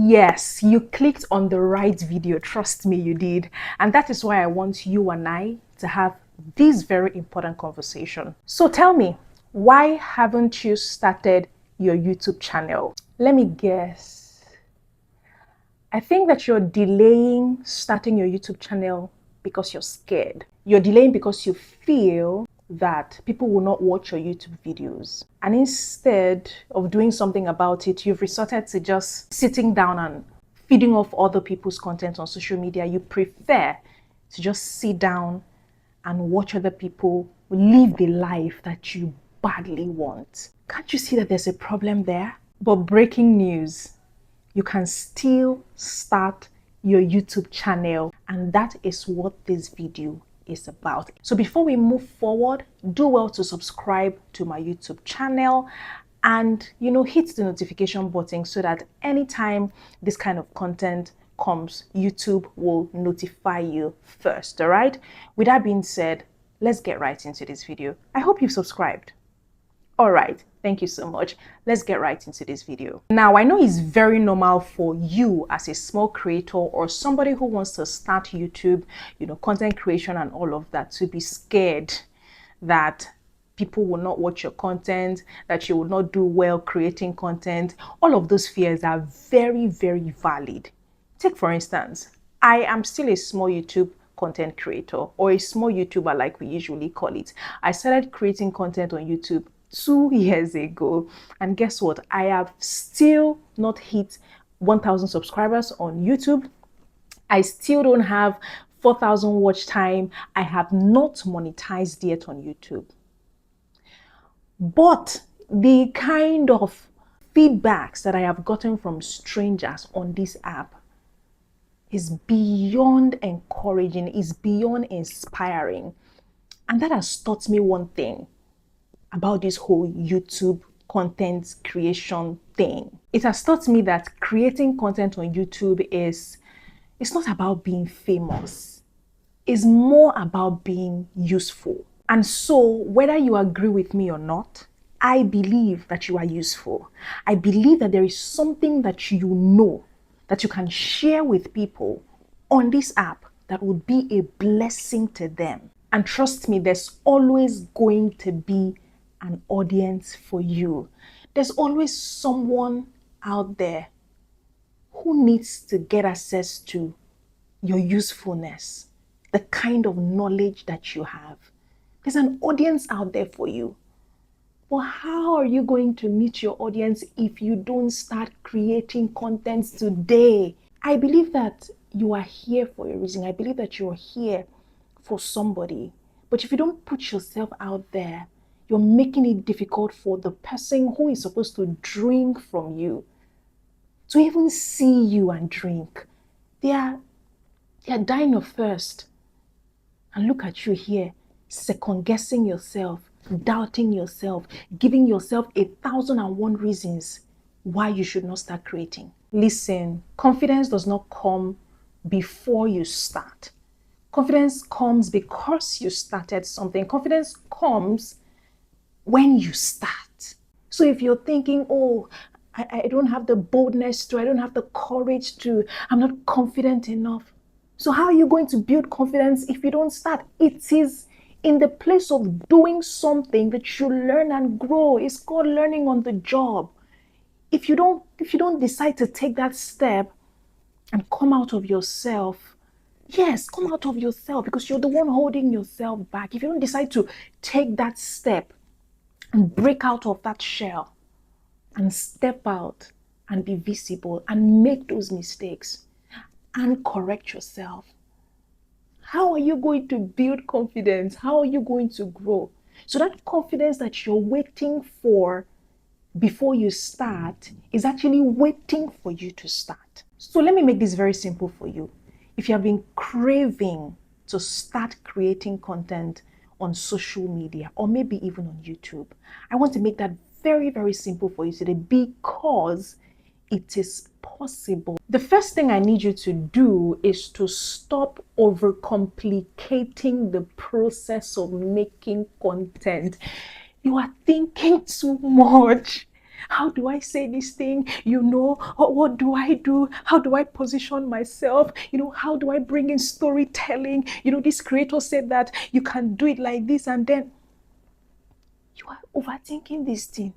Yes, you clicked on the right video. Trust me, you did. And that is why I want you and I to have this very important conversation. So tell me, why haven't you started your YouTube channel? Let me guess. I think that you're delaying starting your YouTube channel because you're scared. You're delaying because you feel that people will not watch your YouTube videos. And instead of doing something about it, you've resorted to just sitting down and feeding off other people's content on social media. You prefer to just sit down and watch other people live the life that you badly want. Can't you see that there's a problem there? But breaking news, you can still start your YouTube channel, and that is what this video is about. So before we move forward, do well to subscribe to my YouTube channel and hit the notification button so that anytime this kind of content comes, YouTube will notify you first. All right, with that being said, let's get right into this video. I hope you've subscribed. All right, thank you so much. Let's get right into this video. Now, I know it's very normal for you as a small creator or somebody who wants to start YouTube, content creation and all of that, to be scared that people will not watch your content, that you will not do well creating content. All of those fears are very, very valid. Take for instance, I am still a small YouTube content creator, or a small YouTuber like we usually call it. I started creating content on YouTube 2 years ago, and guess what? I have still not hit 1,000 subscribers on YouTube. I still don't have 4,000 watch time. I have not monetized yet on YouTube. But the kind of feedbacks that I have gotten from strangers on this app is beyond encouraging, is beyond inspiring. And that has taught me one thing about this whole YouTube content creation thing. It has taught me that creating content on YouTube it's not about being famous. It's more about being useful. And so whether you agree with me or not, I believe that you are useful. I believe that there is something that you know that you can share with people on this app that would be a blessing to them. And trust me, there's always going to be an audience for you. There's always someone out there who needs to get access to your usefulness, the kind of knowledge that you have. There's an audience out there for you. But how are you going to meet your audience if you don't start creating content today? I believe that you are here for a reason. I believe that you're here for somebody. But if you don't put yourself out there, you're making it difficult for the person who is supposed to drink from you to even see you and drink. They are dying of thirst. And look at you here, second-guessing yourself, doubting yourself, giving yourself 1,001 reasons why you should not start creating. Listen, confidence does not come before you start. Confidence comes because you started something. Confidence comes when you start. So if you're thinking, oh, I don't have the boldness to, I don't have the courage to, I'm not confident enough. So how are you going to build confidence if you don't start? It is in the place of doing something that you learn and grow. It's called learning on the job. If you don't decide to take that step and come out of yourself, yes, come out of yourself, because you're the one holding yourself back. If you don't decide to take that step and break out of that shell and step out and be visible and make those mistakes and correct yourself, how are you going to build confidence? How are you going to grow? So that confidence that you're waiting for before you start is actually waiting for you to start. So let me make this very simple for you. If you have been craving to start creating content on social media or maybe even on YouTube, I want to make that very, very simple for you today because it is possible. The first thing I need you to do is to stop overcomplicating the process of making content. You are thinking too much. How do I say this thing? What do I do? How do I position myself? How do I bring in storytelling? This creator said that you can do it like this, and then you are overthinking this thing.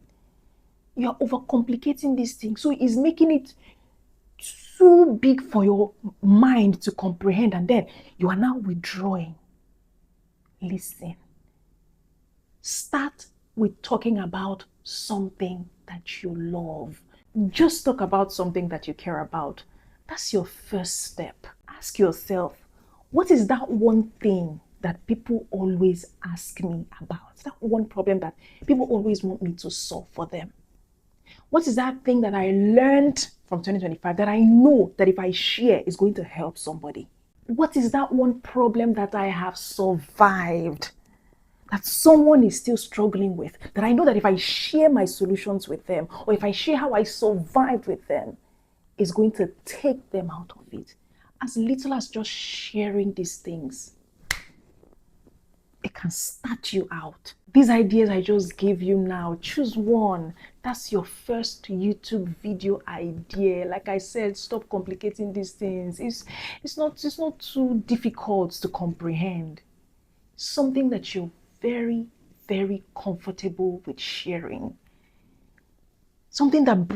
You are overcomplicating this thing. So it's making it too big for your mind to comprehend, and then you are now withdrawing. Listen. Start with talking about something that you love. Just talk about something that you care about. That's your first step. Ask yourself, what is that one thing that people always ask me about? That one problem that people always want me to solve for them? What is that thing that I learned from 2025 that I know that if I share is going to help somebody? What is that one problem that I have survived that someone is still struggling with, that I know that if I share my solutions with them, or if I share how I survived with them, is going to take them out of it? As little as just sharing these things, it can start you out. These ideas I just gave you now, choose one. That's your first YouTube video idea. Like I said, stop complicating these things. It's not too difficult to comprehend. Something that you're very, very comfortable with sharing. Something that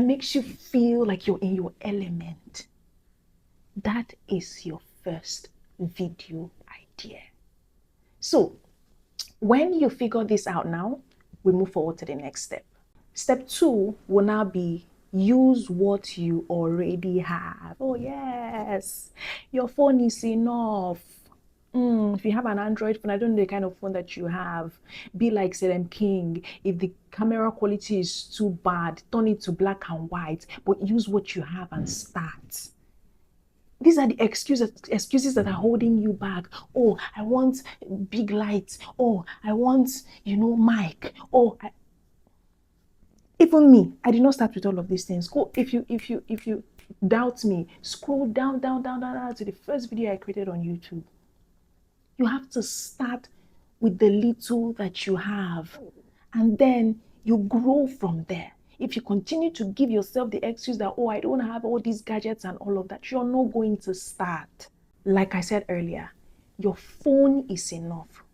makes you feel like you're in your element. That is your first video idea. So when you figure this out now, we move forward to the next step. Step 2 will now be use what you already have. Oh yes, your phone is enough. If you have an Android phone, I don't know the kind of phone that you have. Be like Salem King. If the camera quality is too bad, turn it to black and white, but use what you have and start. These are the excuses that are holding you back. Oh, I want big lights. Oh, I want, mic. Even me, I did not start with all of these things. Go, if you doubt me, scroll down to the first video I created on YouTube. You have to start with the little that you have, and then you grow from there. If you continue to give yourself the excuse that, I don't have all these gadgets and all of that, you're not going to start. Like I said earlier, your phone is enough.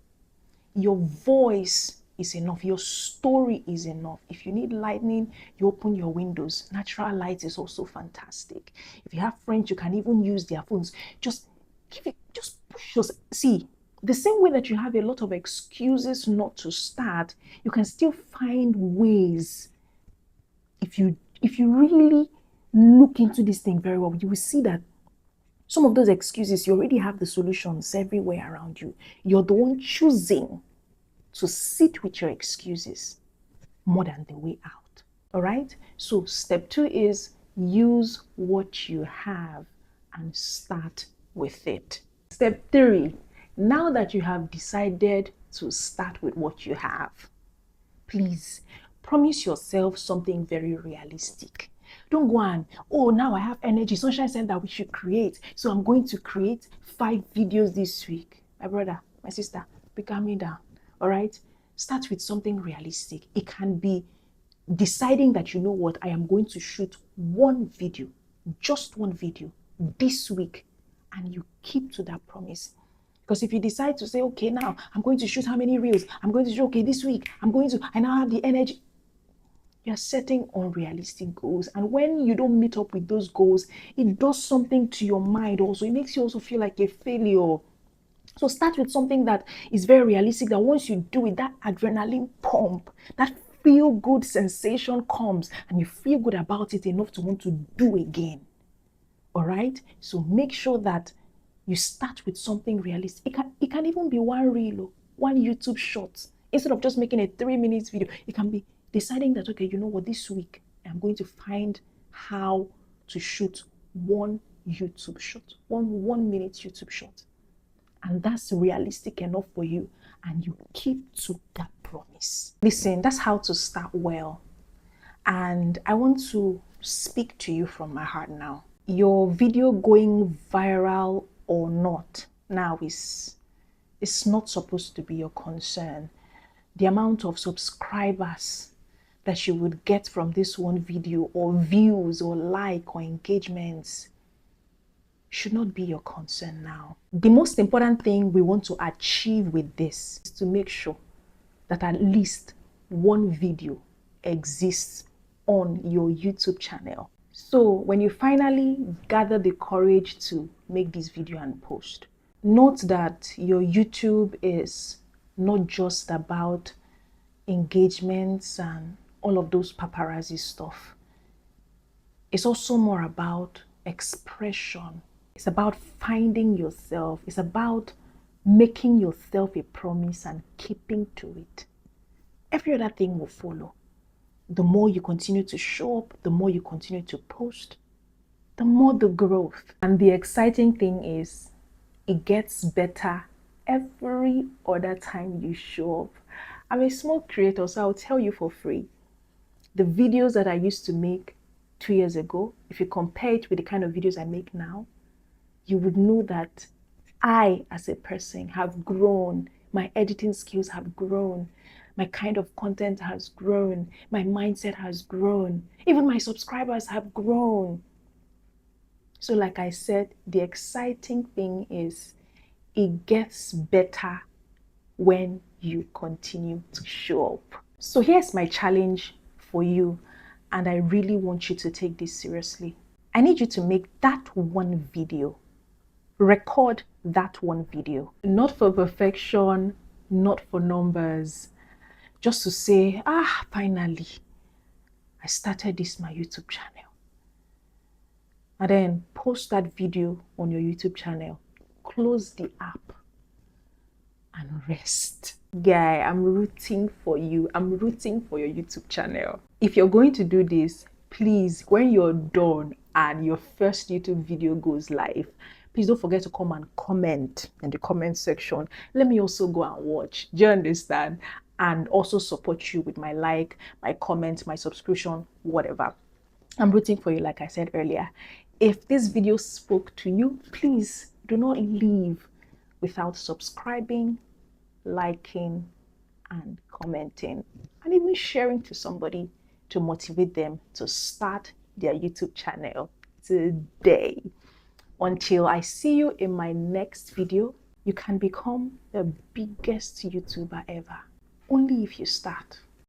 Your voice is enough. Your story is enough. If you need lightning, you open your windows. Natural light is also fantastic. If you have friends, you can even use their phones. Just push yourself. See, the same way that you have a lot of excuses not to start, you can still find ways. If you really look into this thing very well, you will see that some of those excuses, you already have the solutions everywhere around you. You're the one choosing to sit with your excuses more than the way out. All right? So step 2 is use what you have and start with it. Step 3, now that you have decided to start with what you have, please promise yourself something very realistic. Don't go on, now I have energy. Sunshine said that we should create. So I'm going to create 5 videos this week. My brother, my sister, be calming down. All right? Start with something realistic. It can be deciding that, I am going to shoot one video, just one video this week, and you keep to that promise. Because if you decide to say, okay, now I'm going to shoot how many reels, I'm going to shoot, okay, this week, I now have the energy. You're setting unrealistic goals. And when you don't meet up with those goals, it does something to your mind also. It makes you also feel like a failure. So start with something that is very realistic, that once you do it, that adrenaline pump, that feel-good sensation comes, and you feel good about it enough to want to do again. All right? So make sure that you start with something realistic. It can even be one reel, one YouTube short. Instead of just making a 3-minute video, it can be deciding that, okay, this week I'm going to find how to shoot one YouTube short, one minute YouTube short. And that's realistic enough for you, and you keep to that promise. Listen, that's how to start well. And I want to speak to you from my heart now. Your video going viral or not now is not supposed to be your concern. The amount of subscribers, that you would get from this one video, or views or like or engagements, should not be your concern now. The most important thing we want to achieve with this is to make sure that at least one video exists on your YouTube channel. So when you finally gather the courage to make this video and post, note that your YouTube is not just about engagements and all of those paparazzi stuff. It's also more about expression. It's about finding yourself. It's about making yourself a promise and keeping to it. Every other thing will follow. The more you continue to show up, the more you continue to post, the more the growth. And the exciting thing is, it gets better every other time you show up. I'm a small creator, so I'll tell you for free. The videos that I used to make 2 years ago, if you compare it with the kind of videos I make now, you would know that I, as a person, have grown. My editing skills have grown. My kind of content has grown. My mindset has grown. Even my subscribers have grown. So like I said, the exciting thing is it gets better when you continue to show up. So here's my challenge for you, and I really want you to take this seriously. I need you to make that one video. Record that one video. Not for perfection, not for numbers. Just to say, finally, I started this my YouTube channel. And then post that video on your YouTube channel. Close the app and rest. Guy, I'm rooting for you. I'm rooting for your YouTube channel. If you're going to do this, please, when you're done and your first YouTube video goes live, please don't forget to come and comment in the comment section. Let me also go and watch. Do you understand? And also support you with my like, my comment, my subscription, whatever. I'm rooting for you, like I said earlier. If this video spoke to you, please do not leave without subscribing, liking, and commenting, and even sharing to somebody to motivate them to start their YouTube channel today. Until I see you in my next video, you can become the biggest YouTuber ever, only if you start.